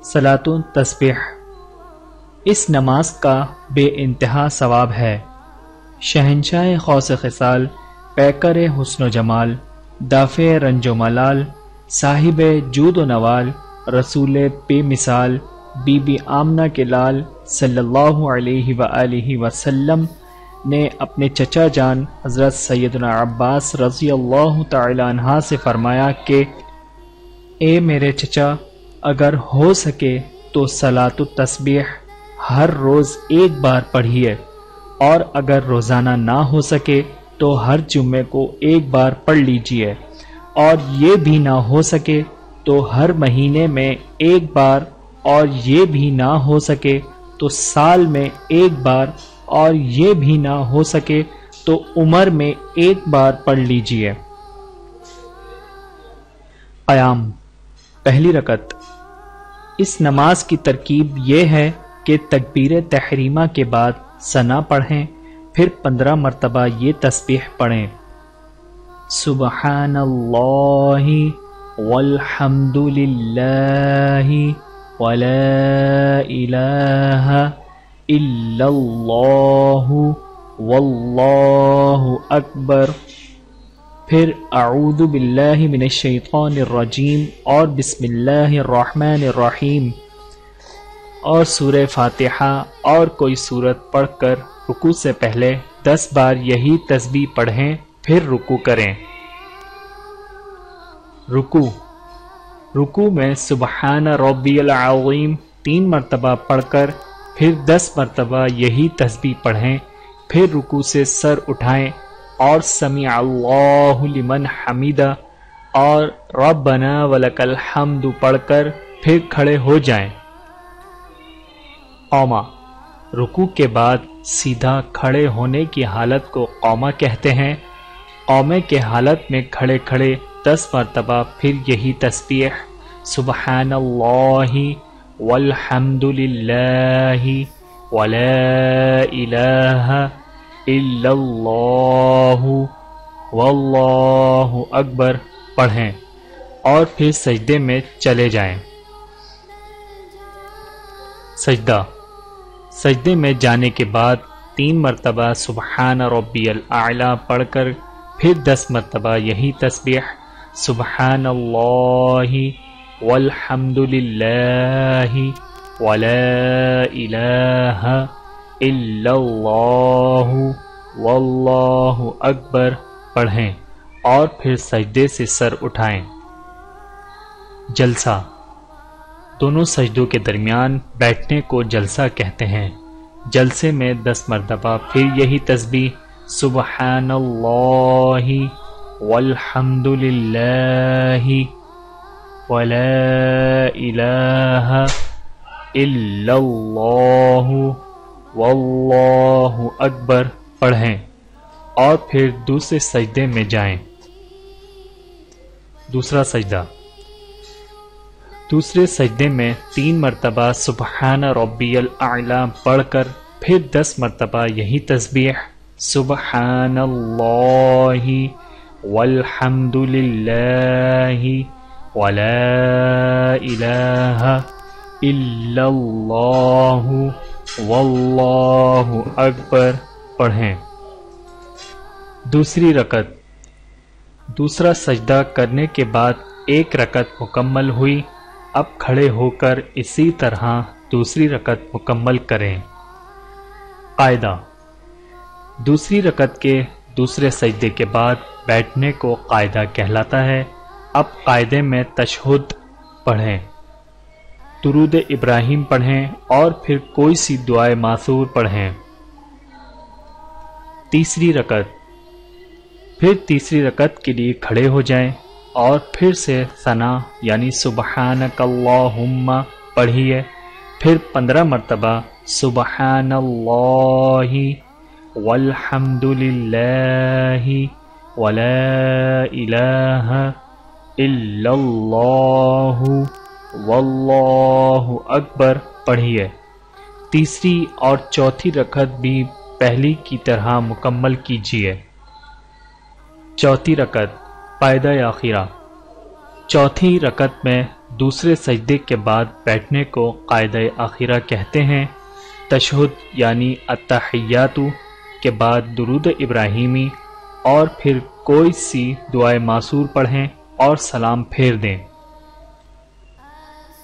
صلاۃ تسبیح اس نماز کا بے انتہا ثواب ہے۔ شہنشاہ خاص خصال، پیکر حسن و جمال، دافع رنج و ملال، صاحب جود و نوال، رسول بے مثال، بی بی آمنہ کے لال صلی اللہ علیہ وآلہ وسلم نے اپنے چچا جان حضرت سیدنا عباس رضی اللہ تعالی عنہ سے فرمایا کہ اے میرے چچا، اگر ہو سکے تو صلاۃ التسبیح ہر روز ایک بار پڑھیے، اور اگر روزانہ نہ ہو سکے تو ہر جمعے کو ایک بار پڑھ لیجیے، اور یہ بھی نہ ہو سکے تو ہر مہینے میں ایک بار، اور یہ بھی نہ ہو سکے تو سال میں ایک بار، اور یہ بھی نہ ہو سکے تو عمر میں ایک بار پڑھ لیجیے۔ قیام پہلی رکعت۔ اس نماز کی ترکیب یہ ہے کہ تکبیر تحریمہ کے بعد ثنا پڑھیں، پھر 15 مرتبہ یہ تسبیح پڑھیں: سبحان اللہ والحمد للہ ولا الہ الا اللہ واللہ اکبر، پھر اعوذ باللہ من الشیطان الرجیم اور بسم اللہ الرحمن الرحیم، اور سورہ فاتحہ اور کوئی سورت پڑھ کر رکوع سے پہلے 10 بار یہی تسبیح پڑھیں، پھر رکوع کریں۔ رکوع میں سبحان ربی العظیم 3 مرتبہ پڑھ کر پھر 10 مرتبہ یہی تسبیح پڑھیں، پھر رکوع سے سر اٹھائیں اور سمیع اللہ لمن حمیدہ اور ربنا ولک الحمد پڑھ کر پھر کھڑے ہو جائیں۔ قوما، رکوع کے بعد سیدھا کھڑے ہونے کی حالت کو قوما کہتے ہیں۔ قومے کے حالت میں کھڑے کھڑے 10 مرتبہ پھر یہی تسبیح سبحان اللہ والحمد للہ ولا الہ الا اللہ واللہ اکبر پڑھیں، اور پھر سجدے میں چلے جائیں۔ سجدے میں جانے کے بعد 3 مرتبہ سبحان ربی الاعلی پڑھ کر پھر 10 مرتبہ یہی تسبیح سبحان اللہ والحمد للہ ولا الہ الا اللہ واللہ اکبر پڑھیں، اور پھر سجدے سے سر اٹھائیں۔ جلسہ، دونوں سجدوں کے درمیان بیٹھنے کو جلسہ کہتے ہیں۔ جلسے میں 10 مرتبہ پھر یہی تسبیح سبحان اللہ والحمد للہ ولا الہ الا اللہ واللہ اکبر پڑھیں، اور پھر دوسرے سجدے میں جائیں۔ دوسرا سجدہ، دوسرے سجدے میں 3 مرتبہ سبحان ربی الاعلی پڑھ کر پھر 10 مرتبہ یہی تسبیح سبحان اللہ والحمد للہ ولا الہ الا اللہ واللہ اکبر پڑھیں۔ دوسری رکعت، دوسرا سجدہ کرنے کے بعد 1 رکعت مکمل ہوئی، اب کھڑے ہو کر اسی طرح دوسری رکعت مکمل کریں۔ قاعدہ، دوسری رکعت کے دوسرے سجدے کے بعد بیٹھنے کو قاعدہ کہلاتا ہے۔ اب قاعدے میں تشہد پڑھیں، درود ابراہیم پڑھیں، اور پھر کوئی سی دعائے ماثور پڑھیں۔ تیسری رکعت، پھر تیسری رکعت کے لیے کھڑے ہو جائیں، اور پھر سے ثنا یعنی سبحانک اللہم پڑھیے، پھر 15 مرتبہ سبحان اللہ والحمد للہ ولا الہ الا اللہ واللہ اکبر پڑھیے۔ تیسری اور چوتھی رکعت بھی پہلی کی طرح مکمل کیجیے۔ چوتھی رکعت قاعدہ اخیرہ، چوتھی رکعت میں دوسرے سجدے کے بعد بیٹھنے کو قاعدہ آخرہ کہتے ہیں۔ تشہد یعنی التحیات کے بعد درود ابراہیمی اور پھر کوئی سی دعائے معصور پڑھیں اور سلام پھیر دیں۔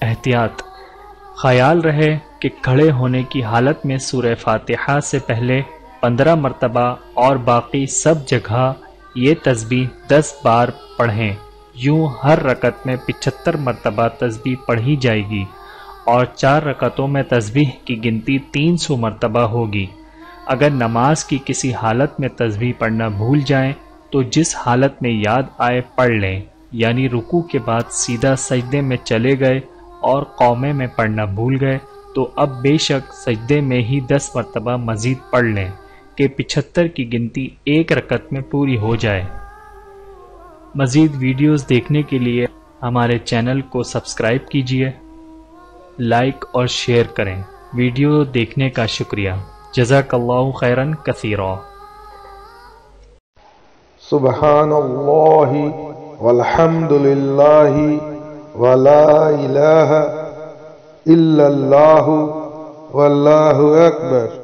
احتیاط: خیال رہے کہ کھڑے ہونے کی حالت میں سورہ فاتحہ سے پہلے 15 مرتبہ اور باقی سب جگہ یہ تسبیح 10 بار پڑھیں۔ یوں ہر رکعت میں 75 مرتبہ تسبیح پڑھی جائے گی اور 4 رکعتوں میں تسبیح کی گنتی 300 مرتبہ ہوگی۔ اگر نماز کی کسی حالت میں تسبیح پڑھنا بھول جائیں تو جس حالت میں یاد آئے پڑھ لیں، یعنی رکوع کے بعد سیدھا سجدے میں چلے گئے اور قومے میں پڑھنا بھول گئے تو اب بے شک سجدے میں ہی 10 مرتبہ مزید پڑھ لیں کہ 75 کی گنتی ایک رکعت میں پوری ہو جائے۔ مزید ویڈیوز دیکھنے کے لیے ہمارے چینل کو سبسکرائب کیجیے، لائک اور شیئر کریں۔ ویڈیو دیکھنے کا شکریہ۔ جزاک اللہ خیرن کثیرا۔ سبحان اللہ والحمد للہ ولا الہ الا اللہ واللہ اکبر۔